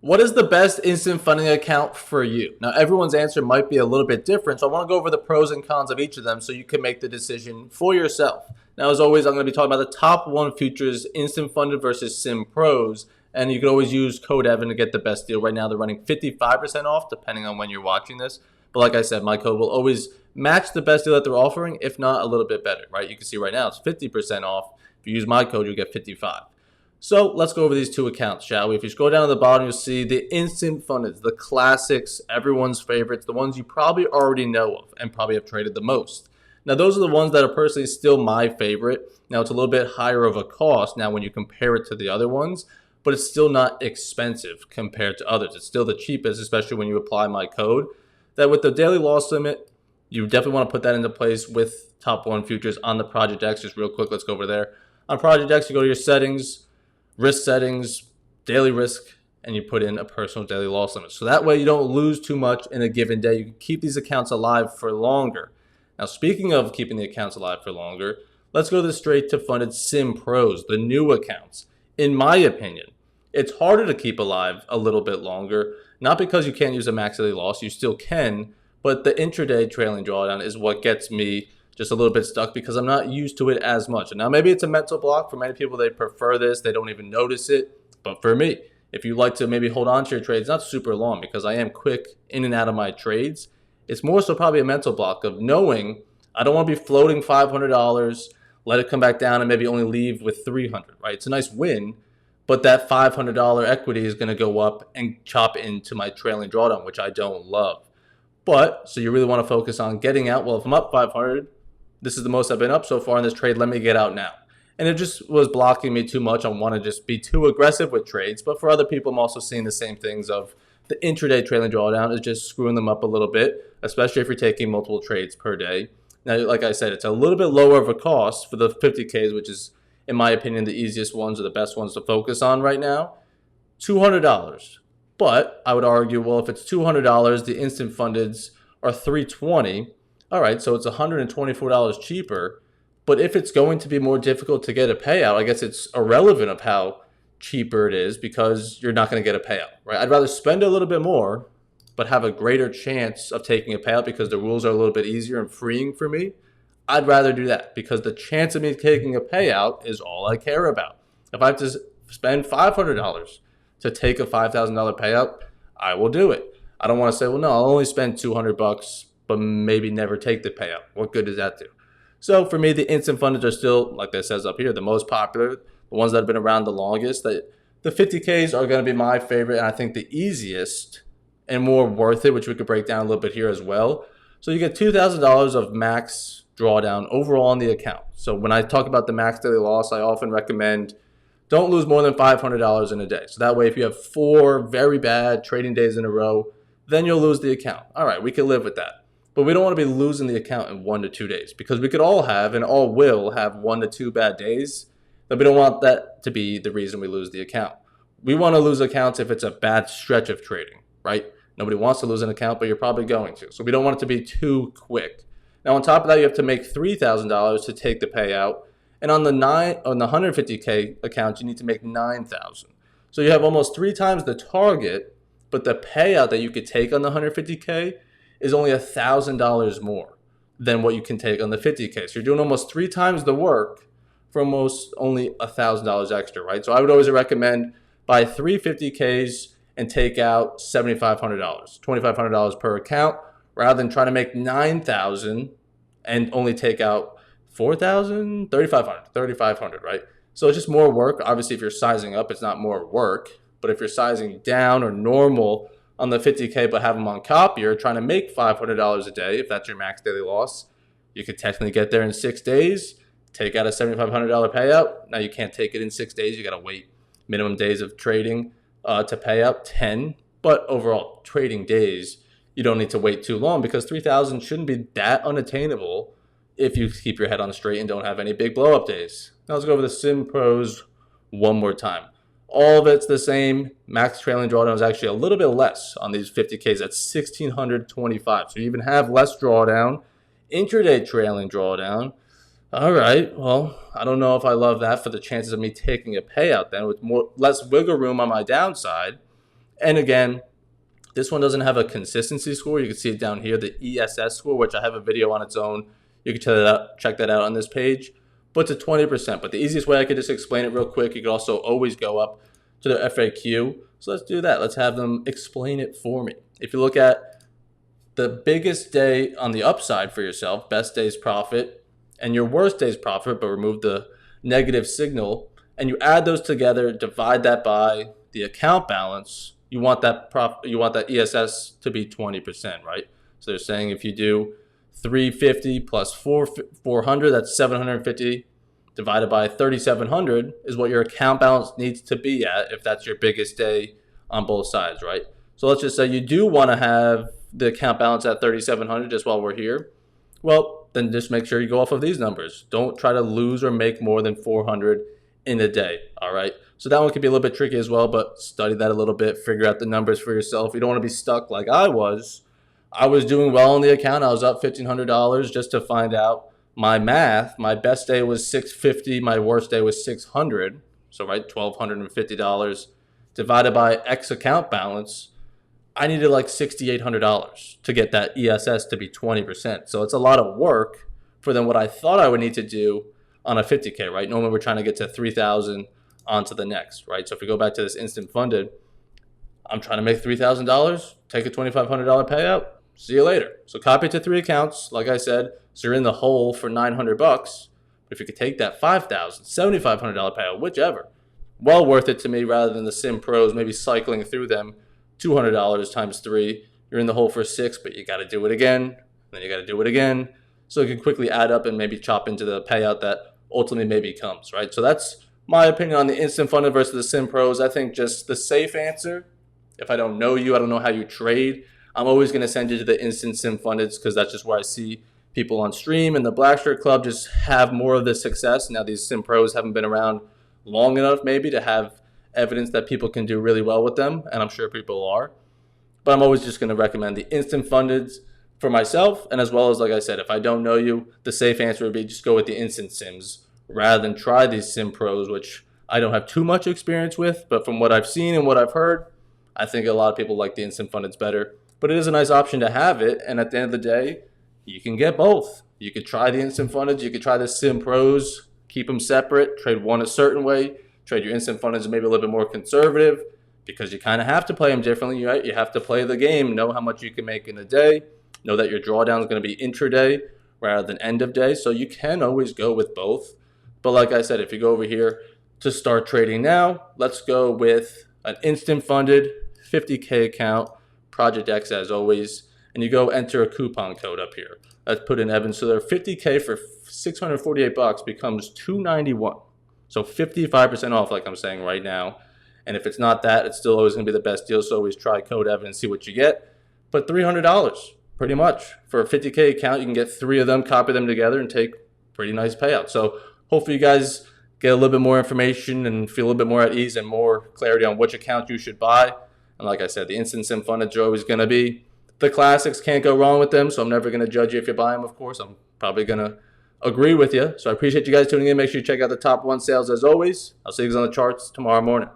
What is the best instant funding account for you? Now, everyone's answer might be a little bit different, so I want to go over the pros and cons of each of them so you can make the decision for yourself. Now, as always, I'm going to be talking about the top one futures, instant funded versus sim pros, and you can always use code Evan to get the best deal. Right now, they're running 55% off, depending on when you're watching this. But like I said, my code will always match the best deal that they're offering, if not a little bit better, right? You can see right now it's 50% off. If you use my code, you'll get 55. So let's go over these two accounts, shall we? If you scroll down to the bottom, you'll see the instant fundeds, the classics, everyone's favorites, the ones you probably already know of and probably have traded the most. Now, those are the ones that are personally still my favorite. Now, it's a little bit higher of a cost now when you compare it to the other ones, but it's still not expensive compared to others. It's still the cheapest, especially when you apply my code. That with the daily loss limit, you definitely want to put that into place with top one futures on the Project X. Just real quick, let's go over there. On Project X, you go to your settings, risk settings, daily risk, and you put in a personal daily loss limit. So that way you don't lose too much in a given day. You can keep these accounts alive for longer. Now, speaking of keeping the accounts alive for longer, let's go straight to funded sim pros, the new accounts. In my opinion, it's harder to keep alive a little bit longer, not because you can't use a max daily loss, you still can, but the intraday trailing drawdown is what gets me just a little bit stuck because I'm not used to it as much. And now maybe it's a mental block. For many people, they prefer this. They don't even notice it. But for me, if you like to maybe hold on to your trades, not super long because I am quick in and out of my trades, it's more so probably a mental block of knowing I don't want to be floating $500, let it come back down and maybe only leave with $300, right? It's a nice win, but that $500 equity is going to go up and chop into my trailing drawdown, which I don't love. But, so you really want to focus on getting out. Well, if I'm up 500, this is the most I've been up so far in this trade. Let me get out now. And it just was blocking me too much. I want to just be too aggressive with trades. But for other people, I'm also seeing the same things of the intraday trailing drawdown is just screwing them up a little bit, especially if you're taking multiple trades per day. Now, like I said, it's a little bit lower of a cost for the 50Ks, which is, in my opinion, the easiest ones or the best ones to focus on right now. $200. But I would argue, well, if it's $200, the instant fundeds are $320. All right, so it's $124 cheaper. But if it's going to be more difficult to get a payout, I guess it's irrelevant of how cheaper it is because you're not going to get a payout, right? I'd rather spend a little bit more, but have a greater chance of taking a payout because the rules are a little bit easier and freeing for me. I'd rather do that because the chance of me taking a payout is all I care about. If I have to spend $500 to take a $5,000 payout, I will do it. I don't want to say, well, no, I'll only spend $200, but maybe never take the payout. What good does that do? So for me, the instant fundeds are still, like that says up here, the most popular, the ones that have been around the longest. The 50Ks are going to be my favorite, and I think the easiest and more worth it, which we could break down a little bit here as well. So you get $2,000 of max drawdown overall on the account. So when I talk about the max daily loss, I often recommend don't lose more than $500 in a day. So that way, if you have 4 very bad trading days in a row, then you'll lose the account. All right, we can live with that. But we don't want to be losing the account in 1 to 2 days because we could all have and all will have 1 to 2 bad days. But we don't want that to be the reason we lose the account. We want to lose accounts if it's a bad stretch of trading, right? Nobody wants to lose an account, but you're probably going to. So we don't want it to be too quick. Now, on top of that, you have to make $3,000 to take the payout. And on the 150K account, you need to make $9,000. So you have almost 3 times the target, but the payout that you could take on the 150K is only $1,000 more than what you can take on the 50K. So you're doing almost 3 times the work for almost only $1,000 extra, right? So I would always recommend buy 3 50Ks and take out $7,500, $2,500 per account, rather than trying to make $9,000 and only take out $4,000, $3,500, right? So it's just more work. Obviously, if you're sizing up, it's not more work. But if you're sizing down or normal on the 50K but have them on copier, trying to make $500 a day, if that's your max daily loss, you could technically get there in 6 days, take out a $7,500 payout. Now you can't take it in 6 days. You got to wait minimum days of trading to pay out 10. But overall, trading days, you don't need to wait too long because 3,000 shouldn't be that unattainable if you keep your head on straight and don't have any big blow up days. Now let's go over the Sim Pros one more time. All of it's the same. Max trailing drawdown is actually a little bit less on these 50Ks at 1,625. So you even have less drawdown. Intraday trailing drawdown. All right, well, I don't know if I love that for the chances of me taking a payout then with less wiggle room on my downside. And again, this one doesn't have a consistency score. You can see it down here, the ESS score, which I have a video on its own. You can check that out on this page. But to 20%. But the easiest way I could just explain it real quick, you could also always go up to the FAQ. So let's do that. Let's have them explain it for me. If you look at the biggest day on the upside for yourself, best day's profit, and your worst day's profit, but remove the negative signal, and you add those together, divide that by the account balance, you want that ESS to be 20%, right? So they're saying if you do 350 plus 400, that's 750 divided by 3,700 is what your account balance needs to be at if that's your biggest day on both sides, right? So let's just say you do want to have the account balance at 3,700 just while we're here. Well, then just make sure you go off of these numbers. Don't try to lose or make more than 400 in a day, all right? So that one could be a little bit tricky as well, but study that a little bit, figure out the numbers for yourself. You don't want to be stuck like I was. I was doing well on the account. I was up $1,500 just to find out my math. My best day was $650. My worst day was $600. So, right, $1,250 divided by X account balance. I needed like $6,800 to get that ESS to be 20%. So it's a lot of work for then what I thought I would need to do on a 50K, right? Normally we're trying to get to 3,000 onto the next, right? So if we go back to this instant funded, I'm trying to make $3,000, take a $2,500 payout, see you later. So copy it to 3 accounts, like I said, so you're in the hole for $900. But if you could take that $5,000, $7,500 payout, whichever, well worth it to me rather than the Sim Pros, maybe cycling through them, $200 times 3, you're in the hole for 6, but you got to do it again, then you got to do it again. So it can quickly add up and maybe chop into the payout that ultimately maybe comes, right? So that's my opinion on the instant funded versus the Sim Pros. I think just the safe answer, if I don't know you, I don't know how you trade, I'm always going to send you to the instant sim fundeds because that's just where I see people on stream and the Black Shirt Club just have more of the success. Now these Sim Pros haven't been around long enough maybe to have evidence that people can do really well with them, and I'm sure people are. But I'm always just going to recommend the instant fundeds for myself, and as well as, like I said, if I don't know you, the safe answer would be just go with the instant sims rather than try these Sim Pros, which I don't have too much experience with, but from what I've seen and what I've heard, I think a lot of people like the instant fundeds better. But it is a nice option to have it, and at the end of the day, you can get both. You could try the instant fundeds, you could try the Sim Pros, keep them separate, trade one a certain way, trade your instant fundeds maybe a little bit more conservative because you kind of have to play them differently, right? You have to play the game, know how much you can make in a day, know that your drawdown is going to be intraday rather than end of day. So you can always go with both. But like I said, if you go over here to start trading now, let's go with an instant funded 50K account, Project X as always, and you go enter a coupon code up here. Let's put in Evan. So their 50K for $648 becomes $291. So 55% off, like I'm saying right now. And if it's not that, it's still always going to be the best deal. So always try code Evan and see what you get. But $300, pretty much. For a 50K account, you can get 3 of them, copy them together, and take pretty nice payout. So hopefully you guys get a little bit more information and feel a little bit more at ease and more clarity on which account you should buy. And like I said, the instant sim fundeds are always going to be the classics. Can't go wrong with them. So I'm never going to judge you if you buy them, of course. I'm probably going to agree with you. So I appreciate you guys tuning in. Make sure you check out the top 1 sales as always. I'll see you guys on the charts tomorrow morning.